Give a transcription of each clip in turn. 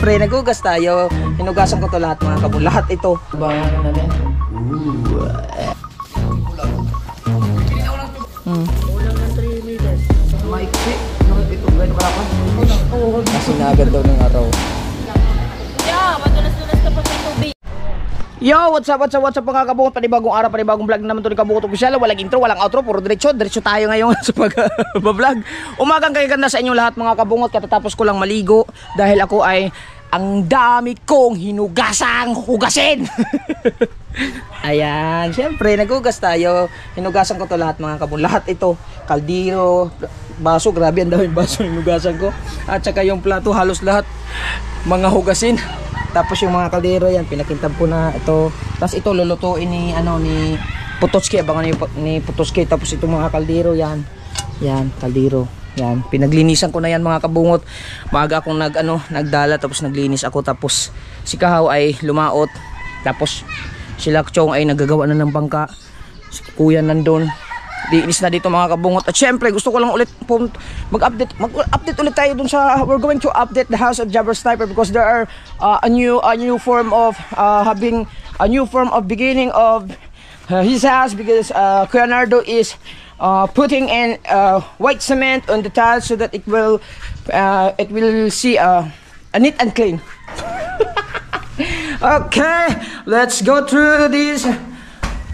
Pre, nagugas tayo. Hinugasan ko to lahat mga kabun. Lahat ito. Bangan natin. Ulang ng 3 meters. Maiksi. Ito, gano'n ka pa? Kasi naagad daw ng araw. Yeah, madulas-dulas ka pa sa tubig. Yo, what's up mga kabungot? Panibagong araw, panibagong vlog naman to ni Kabungot Opisyal. Walang intro, walang outro, puro diretso tayo ngayon sa pag-vlog. Umagang kayo ganda sa inyong lahat mga kabungot. Katatapos ko lang maligo dahil ako ay ang dami kong hinugasang hugasin. Ayan, syempre nagugas tayo. Hinugasan ko to lahat mga kabungot. Lahat ito, kaldero, baso, grabe ang daming baso hinugasan ko. At saka yung plato, halos lahat mga hugasin. Tapos yung mga kaldero yan, pinakintab ko na ito. Tapos ito lulutuin ni Potocki, abangan ni Potocki. Tapos itong mga kaldero yan. Yan, kaldero. Yan, pinaglinisan ko na yan mga kabungot. Maaga akong nagdala tapos naglinis ako. Tapos si Kahaw ay lumaot. Tapos si Lakchong ay nagagawa na ng bangka. Si Kuya nandun. Linis na dito mga kabungot. At syempre gusto ko lang ulit mag-update ulit tayo dun sa we're going to update the house of Jabber Sniper because there are a new form of having a new form of beginning of his house because Kuya Nardo is putting in white cement on the tiles so that it will see a neat and clean. Okay, let's go through this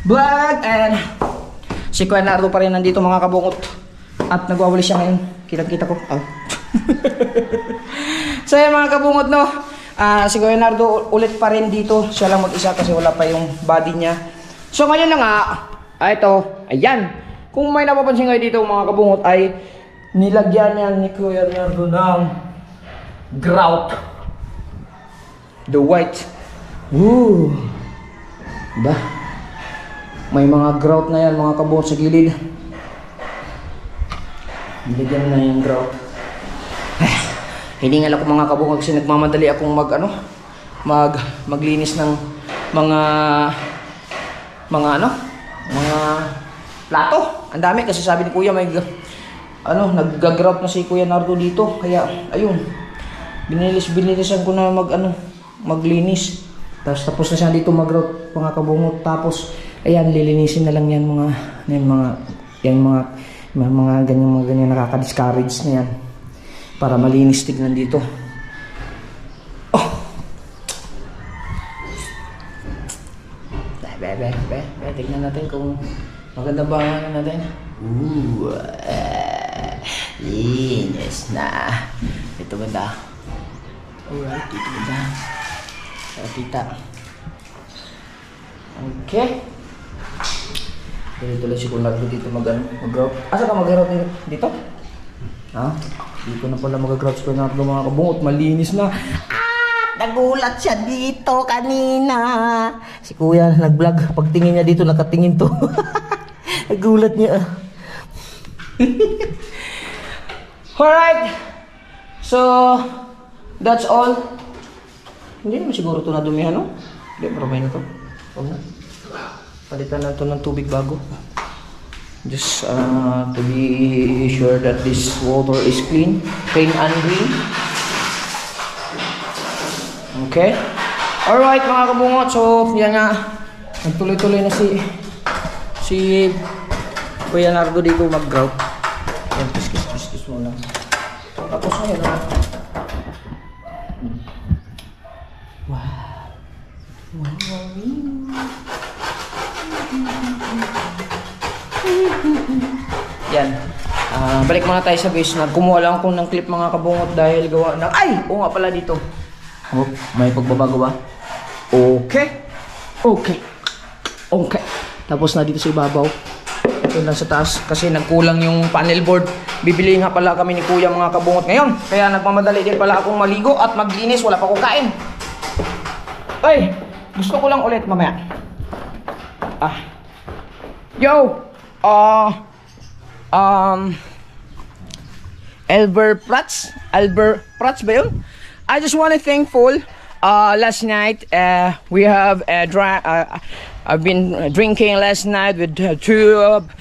vlog. And si Kuya Nardo pa rin nandito mga kabungot. At nagwawali siya ngayon. Kitang-kita ko. Oh. So yan mga kabungot no. Si Kuya Nardo ulit pa rin dito. Siya lang mag-isa kasi wala pa yung body niya. So ngayon na nga. Ito. Ayan. Kung may napapansin ngayon dito mga kabungot ay nilagyan niya ni Kuya Nardo ng grout. The white. Woo. Ba? May mga grout na yan mga kabungot sa gilid. Nilagyan na yung grout. Hiningal ako mga kabungot kasi nagmamadali akong maglinis ng mga plato. Ang dami kasi sabi ni Kuya may nagga-grout na si Kuya Nardo dito. Kaya ayun. Binilisan ko na maglinis. Tapos na siya dito mag-grout mga kabungot. Tapos ayan, lilinisin na lang yan mga ganyan nakaka-discourage na yan para malinis tignan dito. Oh. Tignan natin kung maganda ba ang natin. Linis na. Ito ganda. Alright, ito ganda. Tita. Okay. Tuloy-tuloy si Kuya Nardo dito mag-grout. Asa ka mag-grout dito? Ha? Dito na pala mag-grout si Kuya Nardo mga kabungot. Malinis na. Nagulat siya dito kanina. Si Kuya nag-vlog. Pagtingin niya dito, nakatingin to. Nagulat niya. Alright. So, that's all. Hindi naman siguro ito nadumihan, no? Hindi, maramay na to. Huwag na. Palitan na ito ng tubig bago. Just to be sure that this water is clean and green. Okay. Alright mga kabungot. So yan nga. Nagtuloy-tuloy na si Kuya Nardo dito mag-grout. Yan, kiss mo lang. Tapos na yun. Yan. Balik muna tayo sa base. Kumuha lang ako ng clip mga kabungot dahil gawa ng... Ay! Oo nga pala dito. Oh, may pagbabago ba? Okay. Tapos na dito sa ibabaw. Ito lang sa taas kasi nagkulang yung panel board. Bibili nga pala kami ni Kuya mga kabungot ngayon. Kaya nagmamadali din pala akong maligo at maglinis. Wala pa akong kain. Ay! Gusto ko lang ulit mamaya. Yo! Albert Prats ba yun? I just want to thankful last night I've been drinking last night with two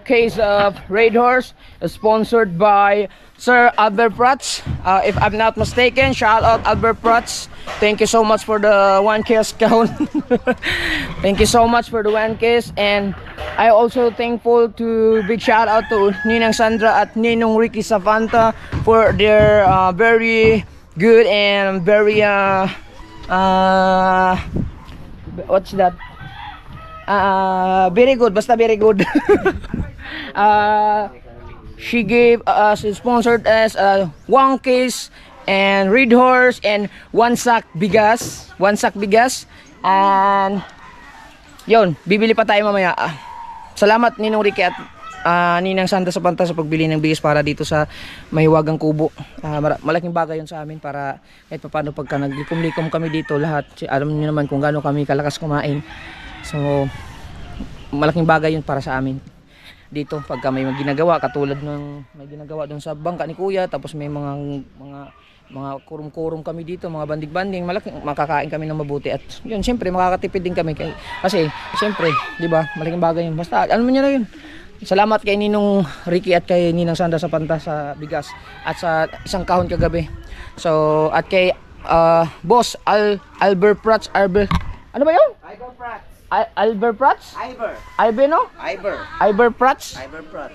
case of Red Horse sponsored by Sir Albert Prats. If I'm not mistaken, shout out Albert Prats. Thank you so much for the 1K count. Thank you so much for the 1K. And I also thankful to big shout out to Ninang Sandra at Ninong Ricky Savanta for their very good and very what's that? Very good, basta very good. She gave us, sponsored us 1K and Red Horse and 1 sack bigas, and yun, bibili pa tayo mamaya. Salamat Ninong Ricky at Ninang Santa sa Panta sa pagbili ng bigas para dito sa Mahiwagang Kubo. Malaking bagay yun sa amin para kahit paano pagka naglikom-likom kami dito lahat, alam niyo naman kung gaano kami kalakas kumain. So malaking bagay yun para sa amin dito pagka may ginagawa, katulad ng may ginagawa doon sa bangka ni Kuya, tapos may mga kurum-kurum kami dito, mga bandig-banding, makakain kami ng mabuti at yun, siyempre makakatipid din kami kasi siyempre, di ba, malaking bagay yun. Basta ano man yun na yun. Salamat kay Ninong Ricky at kay Ninang Sandra sa Panta sa bigas at sa isang kahon kagabi. So at kay Boss Albert Prats, ano ba yun? Albert Prats. Albert Prats? Iber, no? Iber Prats?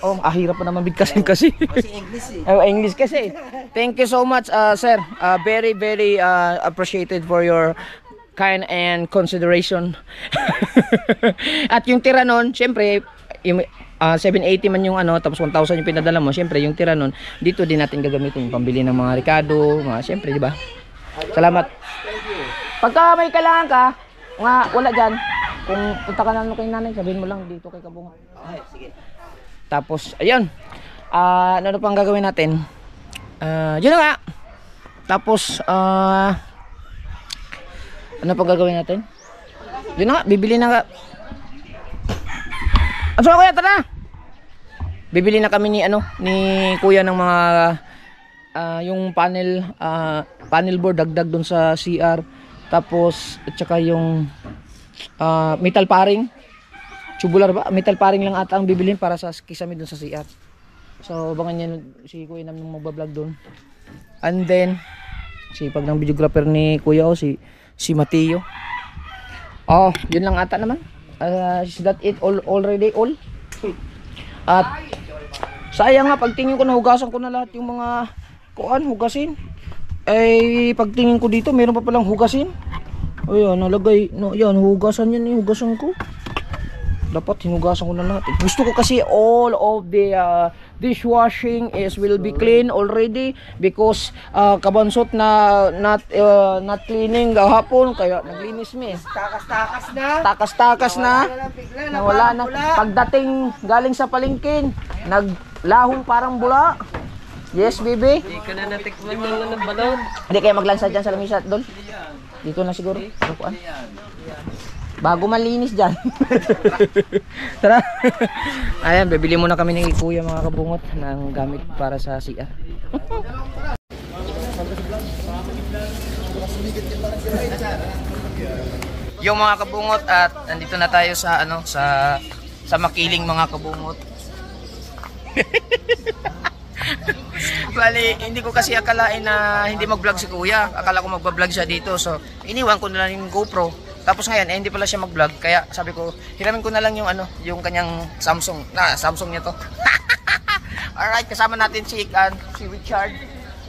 Oh, hirap pa naman bigkasin kasi. Kasi English eh. Oh, English kasi. Thank you so much, sir. Very, very appreciated for your kind and consideration. At yung tira nun, syempre, 780 man yung ano, tapos 1,000 yung pinadala mo. Syempre, yung tira nun, dito din natin gagamitin. Pambili ng mga Ricardo, syempre, di ba? Salamat. Pagka may kailangan ka, wala dyan. Kung punta ka na kay nanay, sabihin mo lang dito kay Kabungot. Okay, sige. Tapos, ayun. Ano pang gagawin natin? Yun na nga. Tapos, ano pang gagawin natin? Yun na nga, bibili na nga. Ano Kuya, tara! Bibili na kami ni Kuya ng mga yung panel board, dagdag dun sa CR. Tapos, at saka yung metal paring, tubular ba? Metal paring lang ata ang bibilhin para sa kisame dun sa CR. So abangan niya si Kuya namin magbablog dun. And then sipag ng videographer ni Kuya si Mateo. Oh, yun lang ata naman. Is that it already all? At sayang nga, pagtingin ko nahugasan ko na lahat yung mga hugasin. Eh pagtingin ko dito meron pa palang hugasin. Ayan, nalagay, yan, hugasan yan, hugasan ko. Dapat hinugasan ko na lahat. Gusto ko kasi all of the dishwashing will be clean already because kabansot na not cleaning hapon, kaya naglinis mi. Takas-takas na. Wala na. Pagdating galing sa palengke, naglahong parang bula. Yes, baby. Hindi ka na natikman ng balon. Hindi kayo maglansa dyan sa lamisa, Dol? Dito na siguro. Bago malinis dyan. Tara. Ayan, bibili muna kami ni Kuya mga Kabungot ng gamit para sa CR. Yung mga Kabungot, at nandito na tayo sa sa Makiling mga Kabungot. Bali, hindi ko kasi akalain na hindi mag-vlog si Kuya. Akala ko mag-vlog siya dito. So, iniwan ko na lang yung GoPro. Tapos ngayon, hindi pala siya mag-vlog. Kaya sabi ko, hiramin ko na lang yung yung kanyang Samsung. Samsung niya to. Alright, kasama natin si Richard.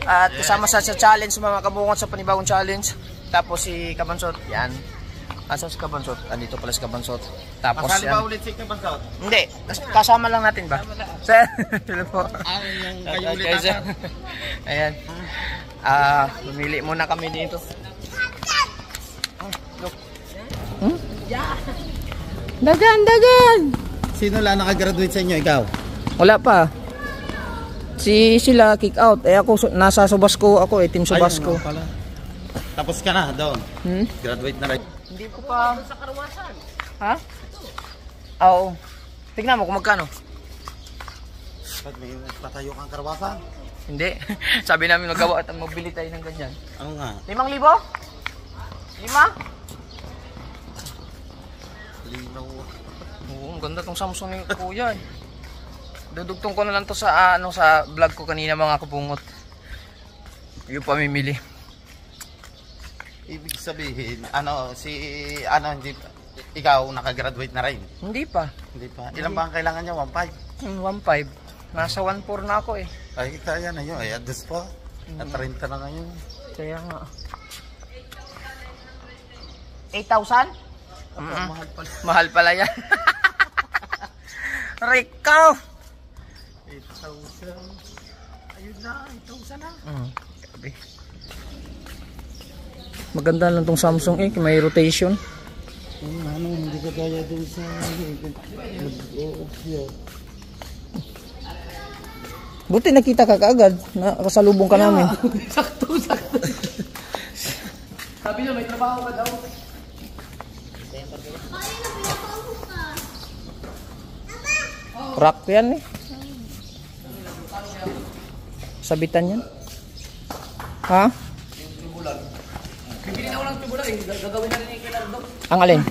At kasama sa challenge, mga Kabungot, sa panibagong challenge. Tapos si Kabansot, yan. Asa si Kabansot? Andito pala si Kabansot. Tapos Masali yan. ba ulit si Kabansot? Hindi, kasama lang natin ba? Sir, tuloy po. Yung kayo ulit sir. Ayan. Pumili muna kami dito. Look. Dagan! Sino lang nakagraduate sa inyo? Ikaw? Wala pa. Sila kick out. Ako nasa Subasco ako, team Subasco. Tapos ka na doon. Graduate na rin. Hindi ko pa sa Karwasan. Ha? Oo. Tignan mo kung magkano. Ba't may patayo kang karwasan? Hindi. Sabi namin magawa at magbili tayo ng ganyan. Ano nga? 5,000? 5? Linaw. Oo, ang ganda tong Samsung ni Kuya eh. Dudugtong ko na lang to sa sa vlog ko kanina mga kabungot. Yung pamimili. Ibig sabihin, hindi, ikaw nakagraduate na rin. Hindi pa. Hindi pa. Ilan ba ang kailangan niya? 1.5? 1.5. Nasa 1.4 na ako eh. Ay, kaya na yun. Ay, adas pa. At 30 na ngayon. Kaya nga. 8,000? Mahal pala. Mahal pala yan. Rico! 8,000. Ayun na, 8,000 na. Grabe. Maganda lang tong Samsung eh, may rotation. Hindi ka kaya dun sa... Buti nakita ka kaagad, nakasalubong ka namin. Sakto. Sabi niya, may trabaho ka daw. Rock yan eh. Sabitan yan. Ha? Bibili na ako ng tubular eh. Gagawin na rin yung kilardo. Ang alin?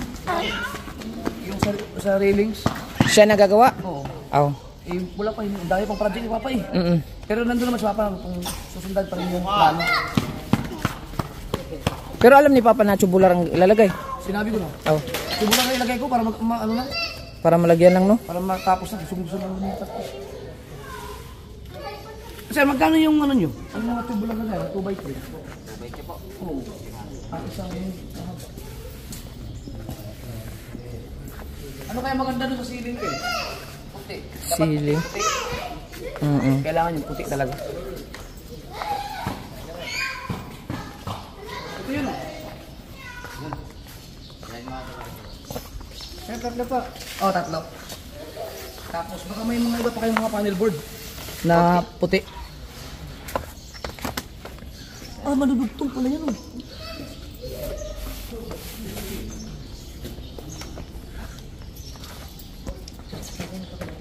Yung sa railings. Siya nagagawa? Oo. Oh. Eh, wala pa yun. Ang dami pang project ni Papa eh. Pero nandun naman si Papa kung susundan pa rin yung plano. Pero alam ni Papa na tubular ang ilalagay. Sinabi ko na. Oh. Tubular na ilagay ko para ano na. Para malagyan lang no? Para matapos na. Gusto lang lumipat ko. Sir, magkano yung ano nyo? Ang mga tubular na sir? 2x3? 2x3 po. Oo. At isang... Ano kaya maganda doon sa ceiling ko eh? Puti. Ceiling. Kailangan yung puti talaga. Ito yun. Kaya tatlo pa. Oh, tatlo. Tapos baka may mga iba pa kayong mga panel board na puti. Ah, madudugtong pala yan oh.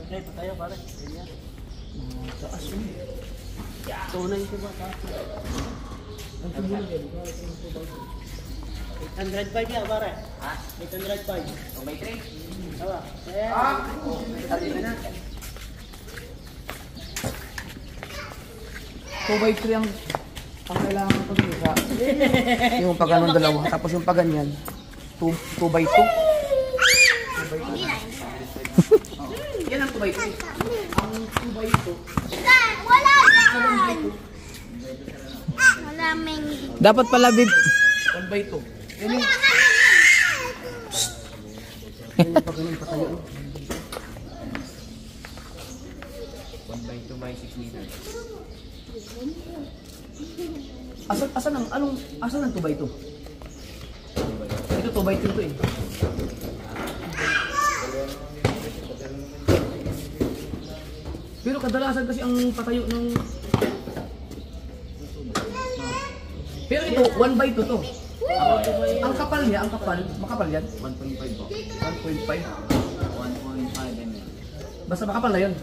Okay, patayo pare. Taas yun. Tunay ko ba? Ang tubulan yan. 805 yan pare. Ha? 805. O may 3? Tawa. Ayan. Na. 2x3 ang kailangan ko dito sa yung pag anong dalawa. Tapos yung pag ganyan 2x2. 2x2. Yan ang 2x2. Ang 2x2. Wala yan! Wala ming... Dapat pala 1x2. Yan yung... Yan yung pag ganun patayo. 1x2 by 6 meters. Asan ang 2x2? Ito 2x2 to eh. Pero kadalasan kasi ang patayo ng... Pero ito, 1x2 to. Ang kapal niya, makapal yan? 1.5 po. 1.5? 1.5 mm. Basta makapal na yun?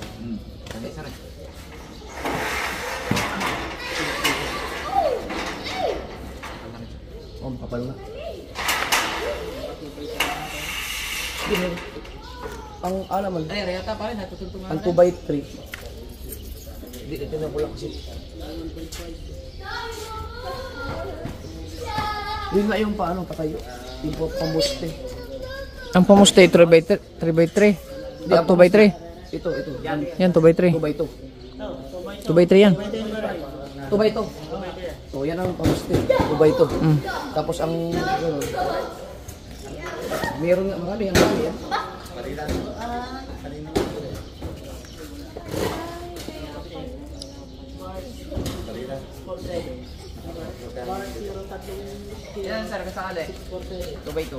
Oh, makapal na. Ang alaman. Ay, reyata pa rin, natutuntungan. Ang 2x3. Hindi, ito ko lang kasi. Yun nga yung paano patayo. Yung pamuste. ang pamuste 3x3. At 2x3. Ito. Yan 2x3. 2x2. 2x3 yan. 2x2. So, yan ang pamuste. 2x2. Tapos ang... meron nga marami yan. Yan sir, kasali. 2x2.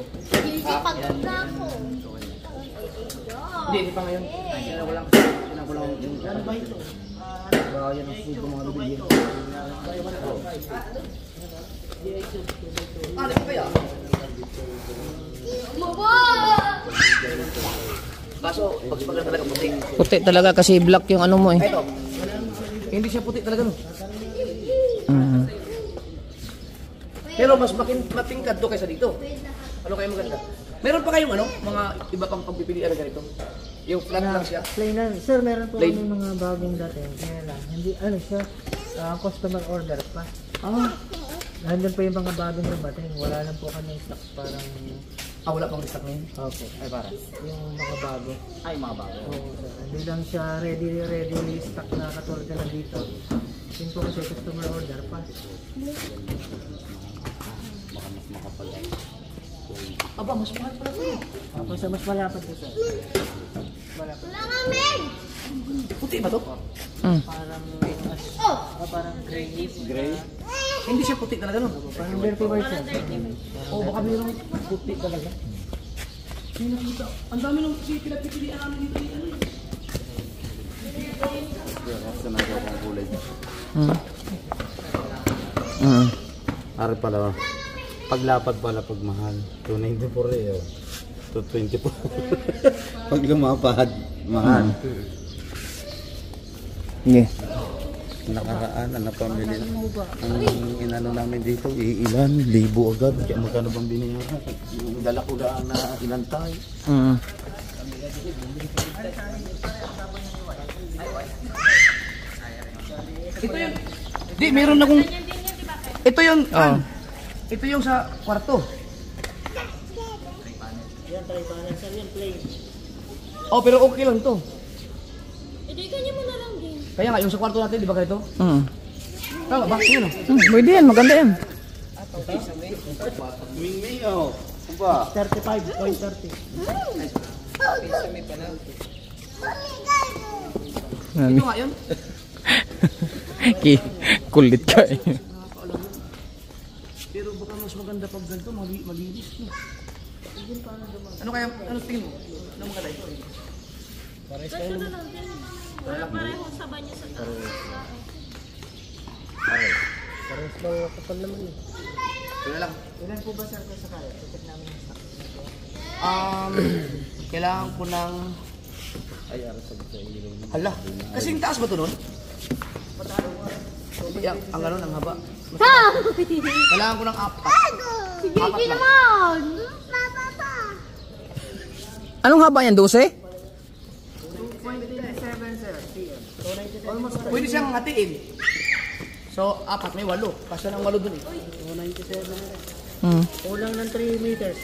Hindi pa ngayon. Sinakulang yung... Yan ba ito? Yan ang food ng mga bibigyan. Ano ba kaya? Kaso, pag talaga puti. Puti talaga kasi black yung ano mo eh. Ito. Hindi siya puti talaga no. Pero mas matingkad to kaysa dito. Ano kayo maganda? Meron pa kayong ano, mga iba pang pagpipilian na ganito? Yung flat lang siya. Plain lang. Sir, meron po Plain. kami mga bagong dating. Kaya lang. Hindi, ano siya, customer order pa. Ah, Nandun po yung mga bagong dumating. Wala lang po kami stock parang, wala pang restock ngayon. opo, Ay, para. yung mga bago. Ay, mga bago. Oo, sir. Hindi lang siya ready stock na katulad na dito. Yun po kasi customer order pa. Aba, mas mahal pala ito. Tapos mas malapad po sir. Wala nga, Meg! Puti ba to? Parang, Oh! parang grayish. Hindi siya puti talaga, no? Parang dirty white sir. O baka mayroong puti talaga. May nakita. Ang dami nung pinagpipilian namin dito. Ari pala, paglapad pala pag mahal. 294 eh. 224. Pag lumapad, mahal. Sige. Nakaraan, na pamili. Ang inano namin dito, ilan, libo agad. Kaya magkano bang binayaran? Yung dala ko lang na ilan tayo. Ito yung... Di, meron akong... Ito yung... ito yung sa kwarto. Yan, try panel sir, yan plain. Oh, pero okay lang to. Hindi, kanya mo na lang din. Kaya nga, yung sa kwarto natin, di ba ganito? Tama ba? Yun o. Pwede yan, maganda yan. Mingming, oh. Ba? 35.30. Ito nga yun. Kulit ka eh. Pero baka mas maganda pag ganito, malinis. No? Ano kaya, ano tingin mo? Ano maganda ito? Kasi na lang din. Wala pareho sa banyo sa taas. Parang small kapal naman eh. Wala lang. Ilan po ba sir kung sakali? Check namin yung stock. Kailangan ko ng... Hala, kasing taas ba ito nun? Yan, ang gano'n, ang haba. Kailangan ko ng 4. Sige, hindi naman! Papa pa! Anong haba yan, 12? 2.7 sir, PM. Pwede siyang hatiin. So, 4, may 8. Kasi ng 8 dun eh. 297. Kulang ng 3 meters.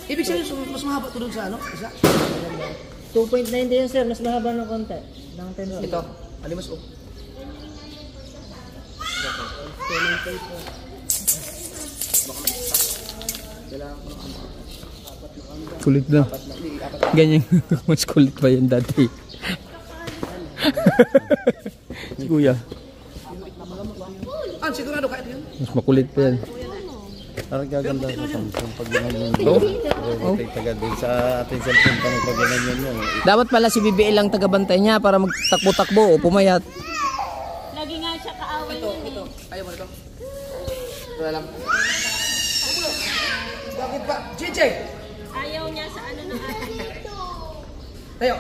Ibig sabihin, mas mahaba ito dun sa ano? Isa? 2.90 yan sir, mas mahaba ng konti. Ng 10 feet. Ito, alimas o. Kulit na. Ganyan. Mas kulit pa yan dati. Si kuya. Sigurado kahit yun. Mas makulit pa yan. Parang gaganda sa Samsung pag ginanyan mo. Taga din sa ating cellphone pag ginanyan mo. Dapat pala si BBL lang tagabantay niya para magtakbo-takbo o pumayat. Lagi nga siya kaaway niya. Ito, ayaw mo ito. Wala lang. Bakit ba? JJ! Ayaw niya sa ano na Tayo.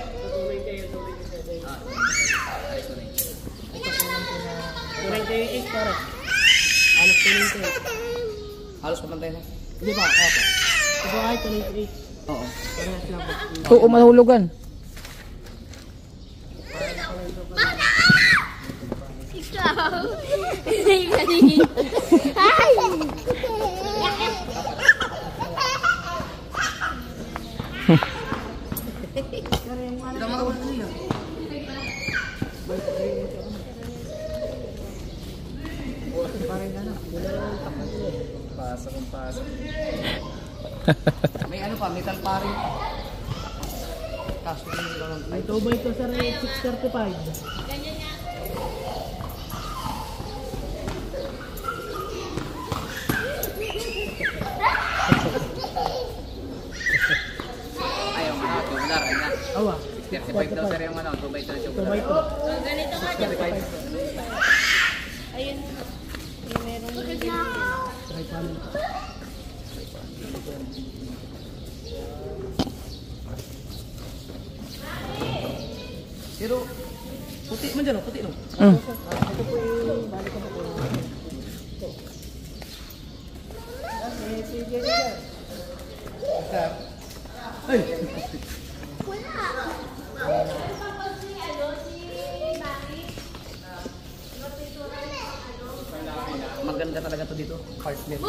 298 para. Halos pamantay. Halos pamantay na. Hindi ba? Okay. Ito ay 298. Oo. Parehas lang po. Oo, mahulugan. Ikaw! Hindi ka din. Ay! Hindi naman ako niya. May ano pa, metal paring. Kaso yun lang. Ay, 2 by 2 sir, 635. Ayaw nga, tubular. Ayun na. Awa, 35 daw sir yung ano, 2 by 2 na 2 by 2. Ganito ka dyan. Ayun. Yung meron din. Pero, puti man dyan, puti no? Ay! Maganda talaga to dito, partner.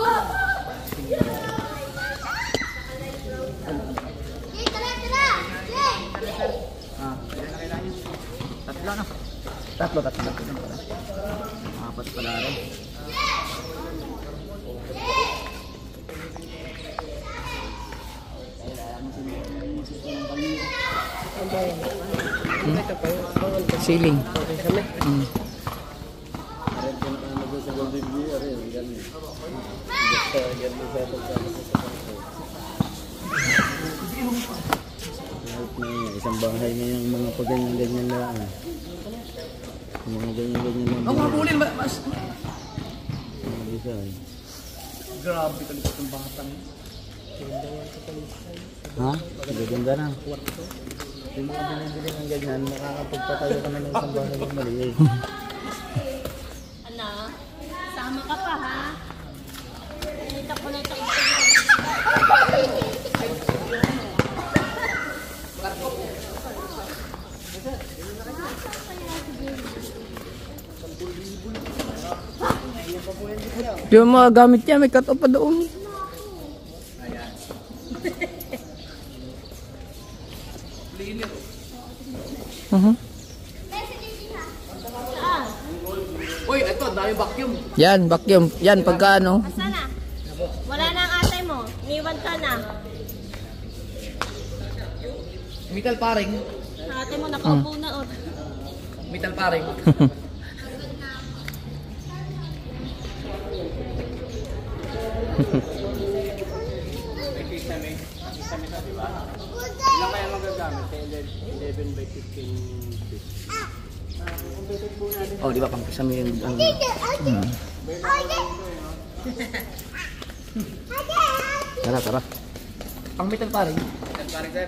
Ah, tatlo na. Tatlo na pala. Apat pala rin. Ceiling. Isang bahay na yung mga paganyan-ganyan lang. Mga ganyan-ganyan lang. Ang mabulin, mas... Mga design. Grabe talaga itong batang. Ha? Gaganda na. Yung mga binibili ng ganyan, makakapagpatayo ka na ng isang bahay ng maliit. Ano? Sama ka pa ha? Nita ko na ito. Di mo magagamit yan, may cut-off pa doon. Uy, ito, dami vacuum. Yan, vacuum. Yan, pagka ano. Asa na? Wala na ang atay mo. Iniwan ka na. Metal paring. Ate mo nakaupo na o. Metal paring. Oh, di ba pang kisame yung ano? Tara, tara. Pang metal paring. Metal paring, sir.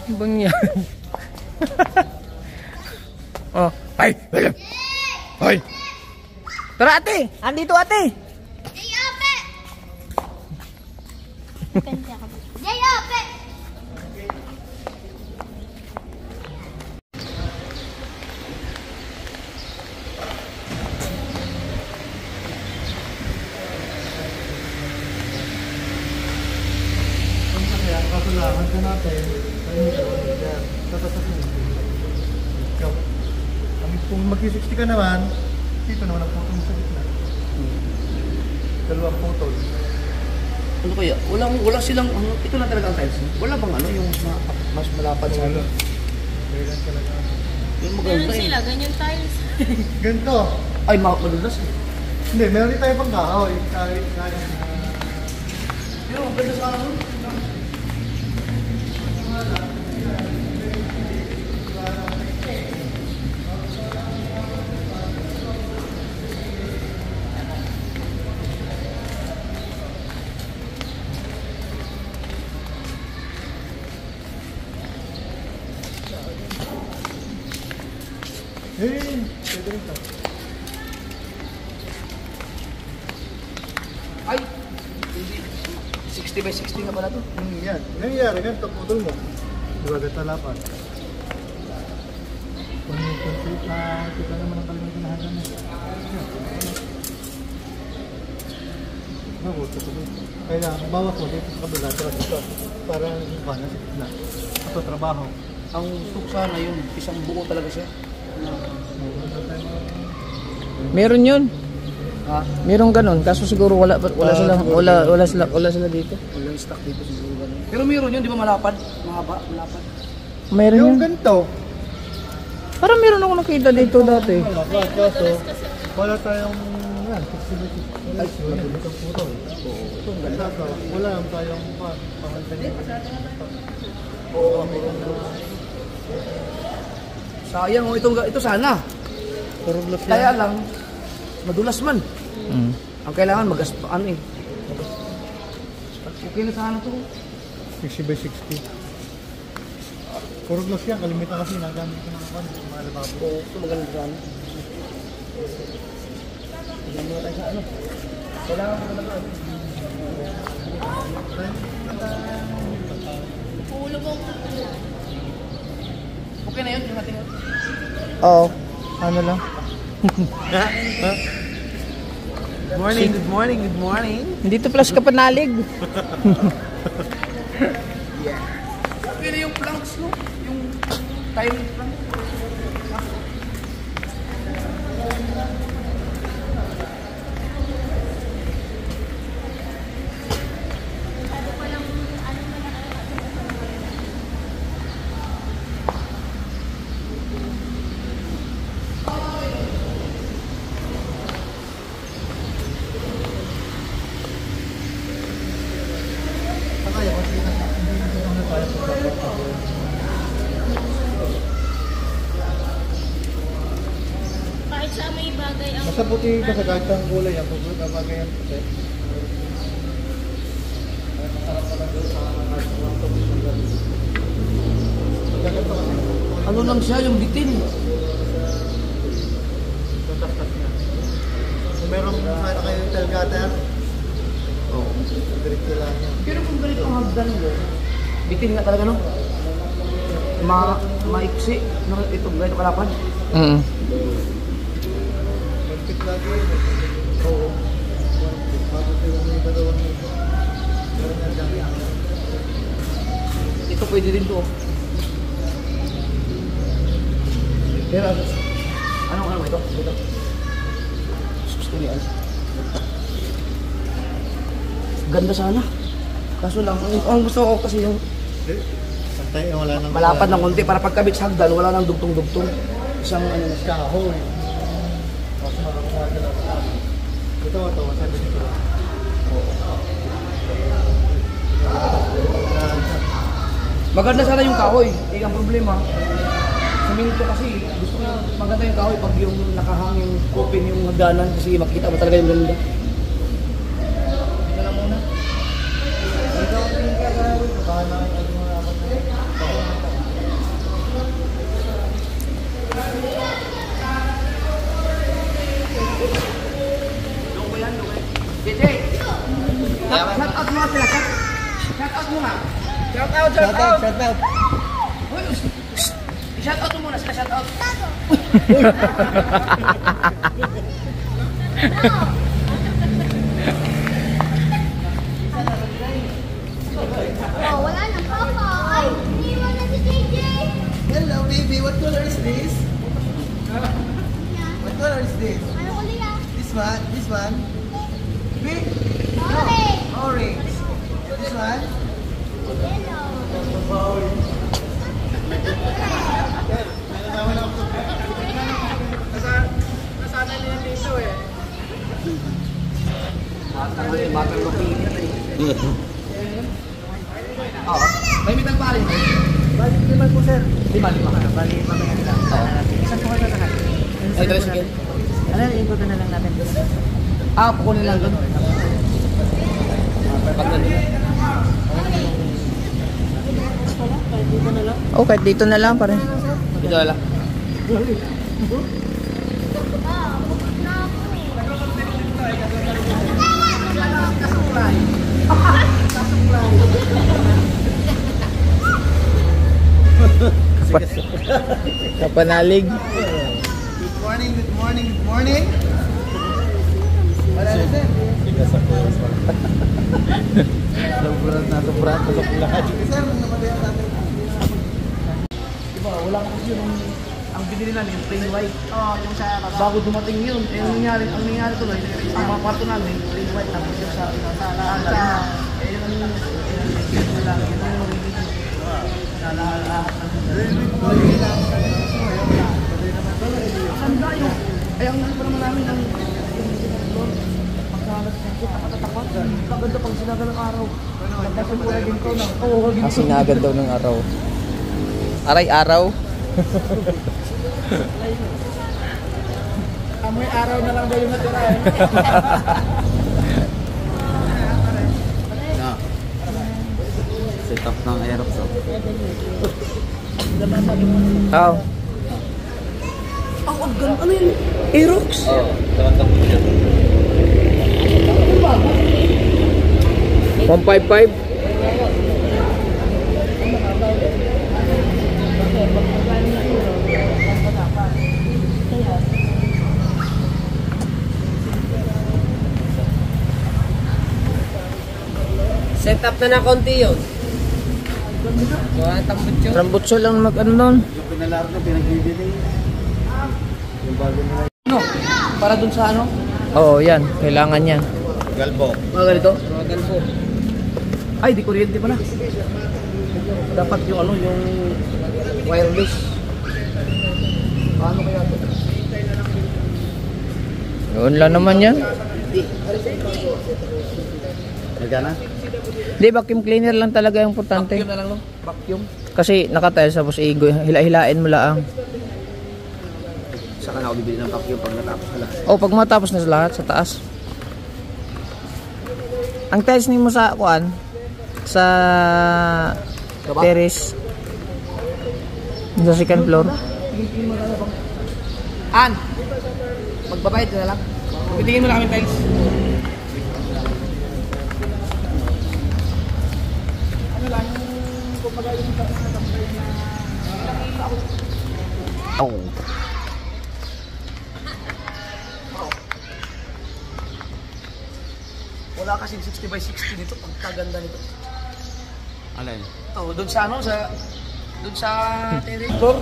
Ano bang yan? Oh, ay! Ay! Tara ate! Andito ate! Kasalahan ka natin, tayo ito, tatasasin. Ikaw. Kung mag-60 ka naman, dito naman ang putol sa gitna. Dalawang putol. Ano kaya? Wala silang, ano, ito na talaga ang tiles. Wala bang ano, yung mas malapad sa ano? Kailan ka lang. Yung Meron maganda sila, ganyan tiles. Ganito. Ay, madulas eh. Hindi, meron din tayo pang kahoy. Kahit Pero ang ganda sa ano? pwede rin to. Ay! 60 by 60 nga pala to. Yan. Nangyayari ganito, putol mo. Diba, ganito lapan. Kung kita naman ang kalimutan na hanggang na. Kailangan, bawas mo dito sa kabila, dito. Para ba na sa gitna. Ito, trabaho. Ang tuksa na yun, isang buo talaga siya. Meron yun. Ha? Meron ganun. Kaso siguro wala sila dito. Walang stock dito siguro ganun. Pero meron yun, di ba malapad? Mahaba, malapad. Meron Yung yun. ganito, Parang meron ako nakita dito dati. kaso, wala tayong yan, flexibility. Ay, wala itong putol. Kaso, wala lang tayong pangalaman. Sayang, oh, ito sana. Pero block Kaya lang, madulas man. Mm. Ang kailangan ano eh. Okay na sana to. 60 by 60. Puro gloss yan, kalimitan kasi nagamit ko ng mga lababo. Oo, ito maganda sana. Tignan mo tayo sa ano. Kailangan ko talaga. Ulo mo. Okay na yun, yung ating Oo. Ano lang? Good morning. Dito plus ka panalig. Pero yung planks, no? Yung time plank. Kahit sa may bagay ang Basta puti kasi kahit ang kulay, ang puti, kapagay ang puti. Ano lang siya, yung bitin. Tatas niya. Kung meron sana kayo yung tail cutter, diretso lang yan. Pero kung ganito ang hagdan mo, bitin nga talaga, no? Maiksi, no? Ito, ganito kalapad. Magpit lagi yun. Oo. Bago kayo may dalawang nito. Meron na dyan. Ito pwede rin to. Pero ano ito? Ito. Ganda sana. Kaso lang, ang gusto ko kasi yung Santay, wala nang... malapad ng konti para pagkabit sa hagdan, wala nang dugtong-dugtong. Isang ano na siya. Kahoy. Kasi makakuha ka lang. Ito, masabi nito. Maganda sana yung kahoy. Ang problema, sa minto kasi, gusto ko maganda yung kahoy pag yung nakahang yung open yung hagdanan kasi makita mo talaga yung ganda. Ito na muna. Ikaw, tingin ka sa baka na ang mga apat na JJ! Shout out mo nga sila. Shout out mo nga. Shout out! Uy, shout out mo muna sila. Shout out. Oh, wala na papa. Ay, iniwan na si JJ. Hello baby, what color is this? What color is this? Ano ulit ah? This one? This one? Big? Orange. Orange. And this one? Yellow. Matal mapili. Oo. May mitang pa rin. Bali, lima po sir. Lima. Bali, mamaya nila. Isang po kayo sa Ito, sige. Ano, ikutin na lang natin. Pukunin lang doon. Oh, kahit dito na lang pare. Ito lang. Kapanalig. Good morning. Wala na sir. Sobrang pasok lahat. Sir, namatayan natin. Diba, wala ko kasi yung ang binili namin, plain white. Yung sa bago dumating yun. Ang nangyari tuloy, ang mga kwarto namin, plain white tapos yung sa yung lang, sanda yung, ay ang pa naman namin ang pagkalat ko, takot. Kaganda pag sinaga ng araw. Kasi po rin ko na. Sinagad daw ng araw. Aray-araw. Amoy araw na lang daw yung natira eh. Set up ng Aerox. Oh. Ang organ, ano yun? Aerox? Oo, tawantak mo siya. 155. Set-up na konti yun. Tambutso. Rambutso lang mag-ano doon. Yung pinalaro na pinagbibili. Yung bago nila. No, para dun sa ano? Oo, yan. Kailangan yan. Galbo. Mga ganito? Mga galpo. Ay, di kuryente pala. Dapat yung ano, yung wireless. Paano kaya ito? Doon lang naman yan. Magana? Di, vacuum cleaner lang talaga yung importante. Vacuum na lang, no? Vacuum. Kasi nakatiles tapos hila-hilain mo lang. Saka na ako bibili ng vacuum pag natapos na lahat. O, pag matapos na sa lahat, sa taas. Ang tiles ni mo sa kuan, sa terrace, sa second floor. An! Magbabayad ka na lang. Pitingin mo lang kami tiles. Oh. Wala kasing 60 by 60 dito. Ang kaganda nito. Alin? Ito, doon sa ano, doon sa terrace floor.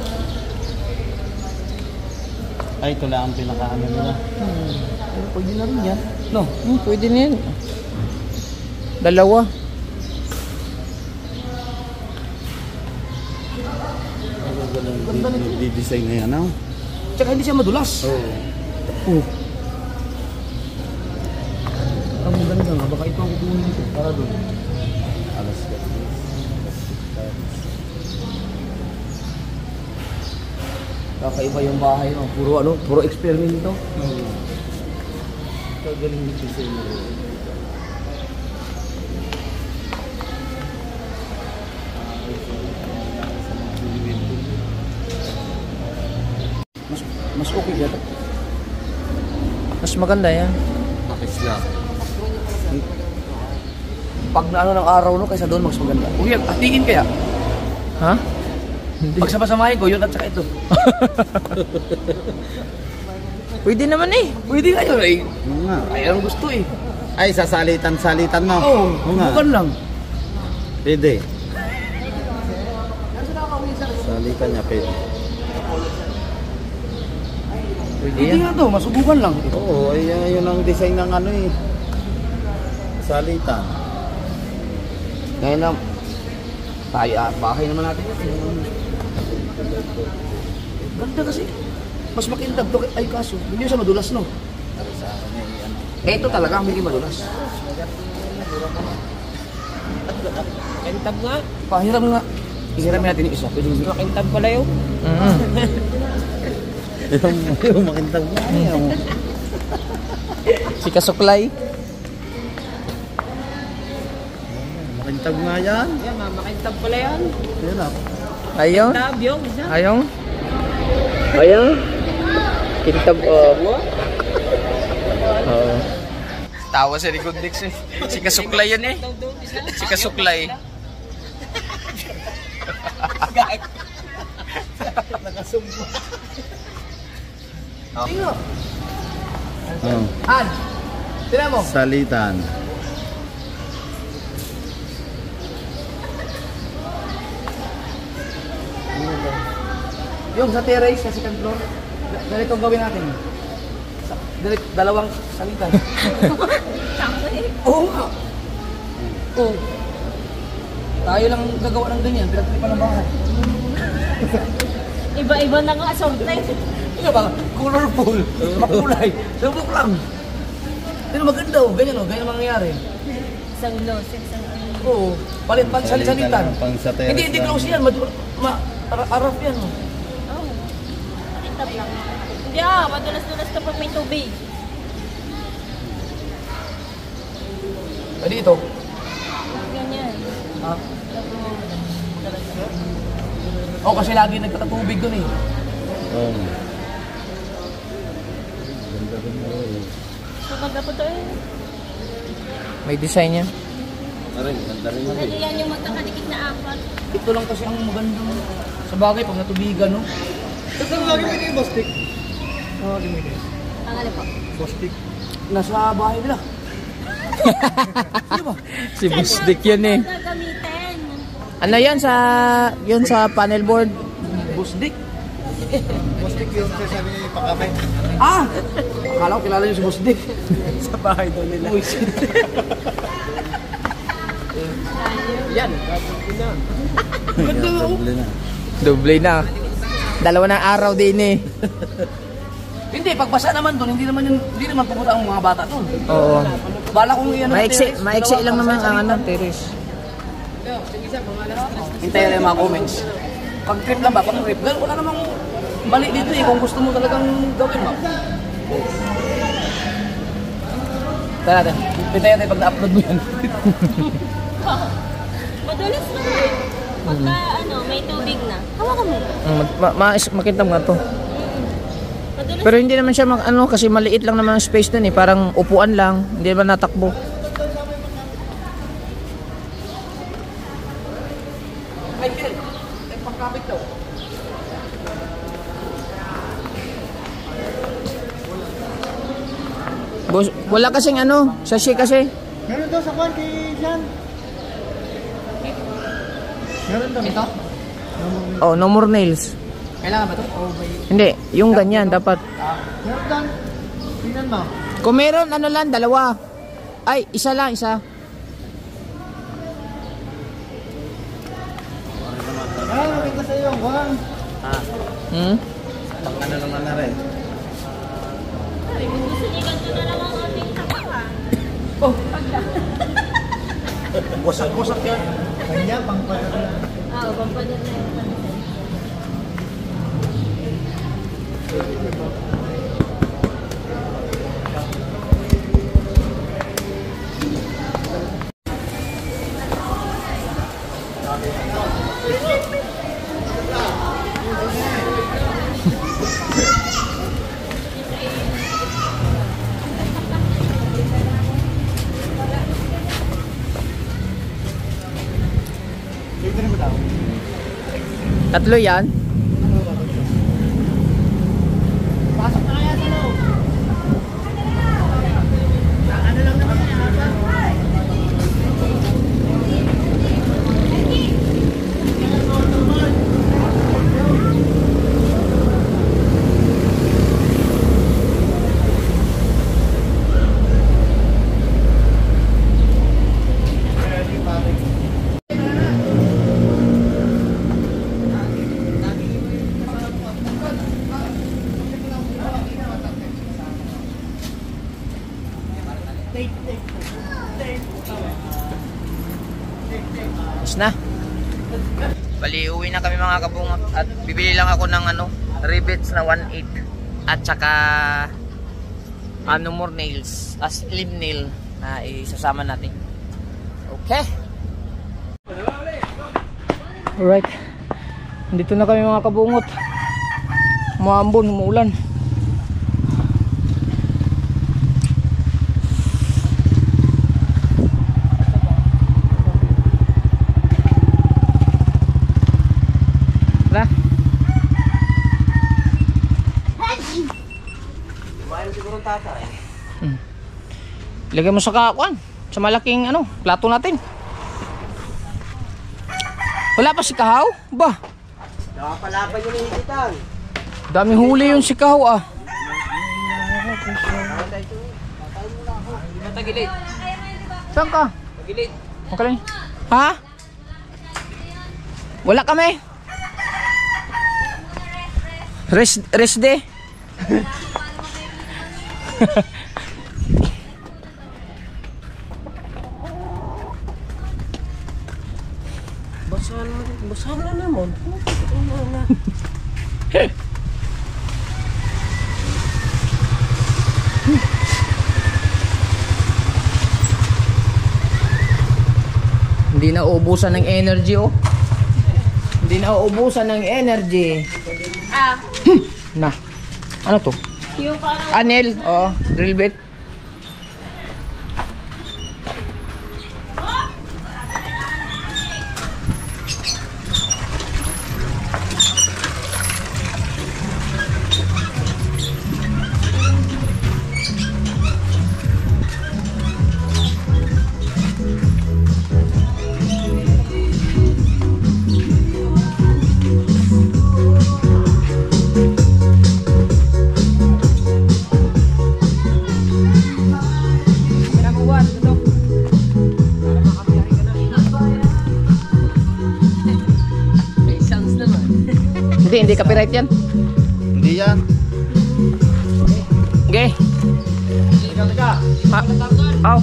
Ay, ito lang ang pinakaano nila. Pwede na rin yan. No? Pwede na yan. Dalawa. Ganda nagdi-design na yan, oh. Tsaka hindi siya madulas. Oo. Oh. Ang maganda nga, baka ito ang kukunin dito para doon. Alas ka. Kakaiba yung bahay, no? Puro experiment ito. Kagaling nag-design na rin. Mas okay dito. Mas maganda yan. Makisla. Pag na ano ng araw, no, kaysa doon mas maganda. Uy, atingin kaya. Ha? Pag sabasamahin ko, yun at saka ito. Pwede naman eh. Pwede nga yun, eh. Oo nga. Ay, ang gusto eh. Ay, sasalitan-salitan mo. Oo, Oo nga. bukan lang. Pwede. Salitan niya, pwede. Pwede nga to, masubukan lang. Oo, ay, yun ang design ng ano eh. Salitan. Ngayon na, tayo, bahay naman natin yun. Ganda kasi. Mas makintab to, ay kaso, hindi siya madulas, no? Eh, ito talaga, hindi madulas. Kentab nga. Pahiram nga. Ihiramin natin yung isa. Pwede yung Kentab pala yun. Yung makintab mo. Si Kasuklay. Makintab nga yan. Yan, makintab pala yan. Yan ah. Ayaw? Kentab yung isa. Ayaw? Ayaw? Kintab, Oo. Tawa si Rico Dix eh. Si Kasuklay yan eh. Si Kasuklay. nakasumbo. Tingno. Oh. Han, tira mo. Salitan. Yung sa terrace, sa second floor, ganito ang gawin natin. Dalawang salitan. Oo nga. Oo. Tayo lang gagawa ng ganyan, pinagtripan ng bahay. Iba-iba na nga assorted. Ano ba? Colorful, makulay, subok lang. Pero maganda oh, ganyan oh, ganyan ang mangyayari. Isang los, isang Oo, palit-palit salitan. Pang sa terrace Hindi lang. close yan, araf yan oh. Oh. Makintab lang. Hindi madulas-dulas kapag may tubig. Pwede ito. Ganyan. Ha? Oh, kasi lagi nagtatubig doon eh. Oo. Kapag ako to eh. May design yan. Ganda rin yun. Dali yan yung magkakadikit na apat. Ito lang kasi ang magandang sa bagay pag natubigan, no? Tapos ang lagi may bastik. Oo, lagi may Pangalan po. bastik. Nasa bahay nila. Si Boss Dick yun eh. Gagamitin. Ano yan sa panel board? Boss Dick. Boss Dick yung sasabi niya yung pakamay. Ah! Akala ko kilala niyo si Boss Dick. Sa bahay daw nila. Yan. Ganda nga oh. Doble na. Doble na. Dalawa ng araw din eh. Hindi, pagbasa naman doon, hindi naman pupunta ang mga bata doon. Oo. Bala kong iyan. Maiksi lang naman ang ano, terrace. Hintayin lang yung mga comments. Pag trip lang ba? Pag trip, wala namang mali dito eh. Kung gusto mo talagang gawin mo. Tara natin. Hintayin natin pag na-upload mo yan. Madalas na eh. Pagka may tubig na. Hawakan mo. Makita mo nga to. Madalas. Pero hindi naman siya kasi maliit lang naman ang space dun eh. Parang upuan lang, hindi naman natakbo. Ay, Phil. Ay, pangkabit daw. Boss, wala kasing sachet kasi. Meron daw sa kwan kay Jan. Meron daw. Ito? Oh, no more nails. Kailangan ba ito? Hindi, yung ganyan dapat. Meron daw. Tingnan mo. Kung meron, lang, dalawa. Ay, isa lang, isa. Makita sa iyo ang kwan. Hmm? Ano naman na rin. Gusto niya ganito na lang ang ating katawan. Wasak yan. Kanya, pang pala. Oo, pampadyan na yun. Tatlo yan. Tapos na. Bali, uwi na kami mga kabungot. At bibili lang ako ng rivets na 1/8. At saka more nails. Slim nail na isasama natin. Okay. Alright. Dito na kami mga kabungot. Umambon, umuulan. Ilagay mo sa kakuan, sa malaking plato natin. Wala pa si Kahaw? Ba? Nakapalaban yung hinigitan. Dami huli yung si Kahaw ah. Tagilid. Saan ka? Tagilid. Okay. Ha? Wala kami. Rest day. Basahan na naman. Hindi na uubusan ng energy oh. Hindi na uubusan ng energy. Na. Ano to? Yung parang Anel, drill bit. hindi copyright yan. Hindi yan. Okay. Teka. Aw.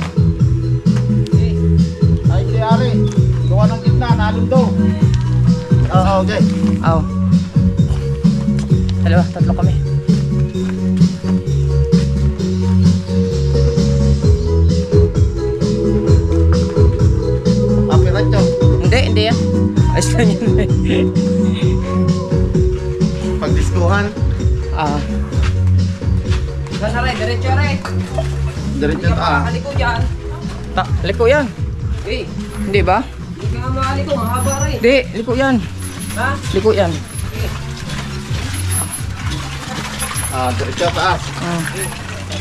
Ay, hindi ari. Gawa ng gitna, nalundo. Oo, okay. Aw. Dalawa, tatlo kami. Copyright yun. Hindi yan. Ayos lang yun. Pagdiskuhan. Ah. Gana rin, diretso rin. Diretso ta. Liko yan. Liko yan. Eh, Hindi ba? hindi ka nga mahali ko, mahaba rin. Hindi, liko yan. Ha? Liko yan. Diretso taas. Ah.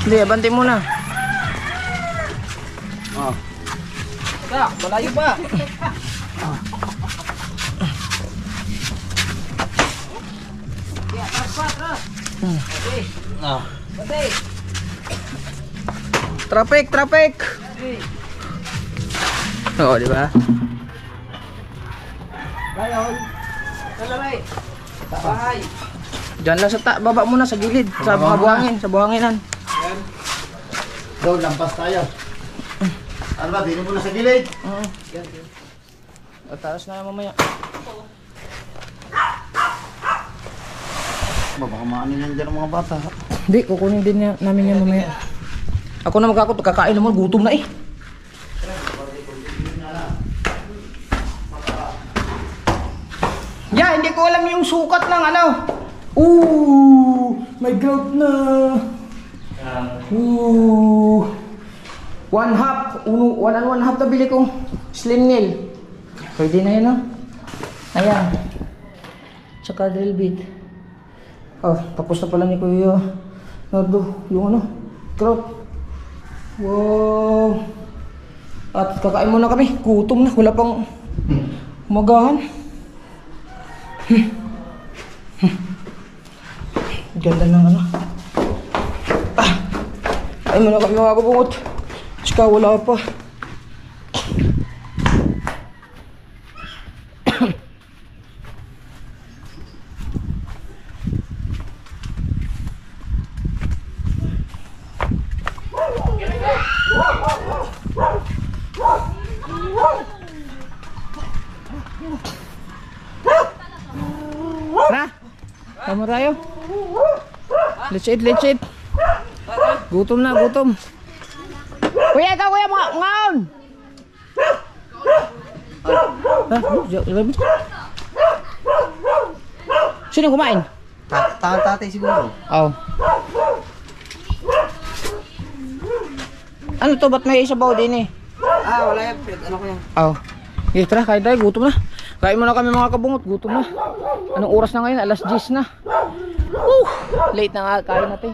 Hindi, abante muna. Tak, malayo pa. Ya, tras. Okay. Bantay. Traffic. Oo, di ba? Bayon. Lalay. Bahay. Diyan lang sa baba muna sa gilid, sa mga buhangin, sa buhanginan. Doon, lampas tayo. Ano ba, dinin mo na sa gilid? Oo. Taas na mamaya. Baka maanin yan dyan ang mga bata. Hindi, kukunin din namin yan mamaya. Ako na magkakot, kakain naman, gutom na eh. Yeah, hindi ko alam yung sukat ng ano. Ooh, may gout na. Ooh. 1/2, 1 1/2 na bili kong slim nail. Pwede na yun, no? Ayan. Tsaka drill bit. Oh, tapos na pala ni Kuya Nardo, yung ano, throat. Wow. At kakain muna kami, gutom na, wala pang umagahan. Ganda ng ano. Ay muna kami mga kabungot. Saka wala pa. Tara! Tama tayo. Let's eat. Gutom na, gutom. Kuya, ikaw kuya, ngaon! Sino kumain? Tatay siguro. Oh. Ano to? Ba't may isabaw din eh? Wala yan. Ano ko yan? Oh. Okay, tara, kain tayo. Gutom na. Kain muna kami mga kabungot. Gutom na. Anong oras na ngayon? Alas 10 na. Late na nga. Kain natin.